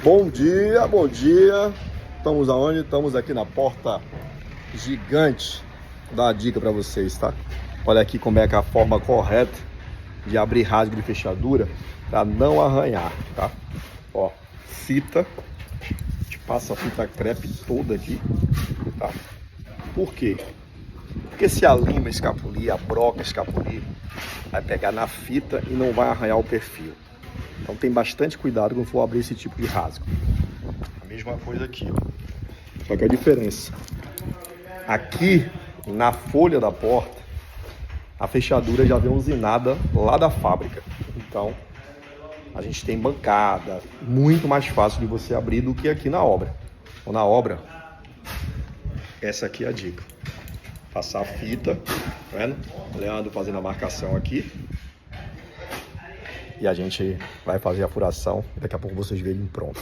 Bom dia, bom dia. Estamos aonde? Estamos aqui na porta gigante. Vou dar uma dica para vocês, tá? Olha aqui como é que é a forma correta de abrir rasgo de fechadura para não arranhar, tá? Ó, fita. A gente passa a fita crepe toda aqui, tá? Por quê? Porque se a lima escapulir, a broca escapulir, vai pegar na fita e não vai arranhar o perfil. Então tem bastante cuidado quando for abrir esse tipo de rasgo. A mesma coisa aqui, ó. Só que a diferença, aqui na folha da porta, a fechadura já vem usinada lá da fábrica. Então a gente tem bancada, muito mais fácil de você abrir do que aqui na obra. Então na obra, essa aqui é a dica. Passar a fita, tá vendo? O Leandro fazendo a marcação aqui. E a gente vai fazer a furação. Daqui a pouco vocês veem ele pronto.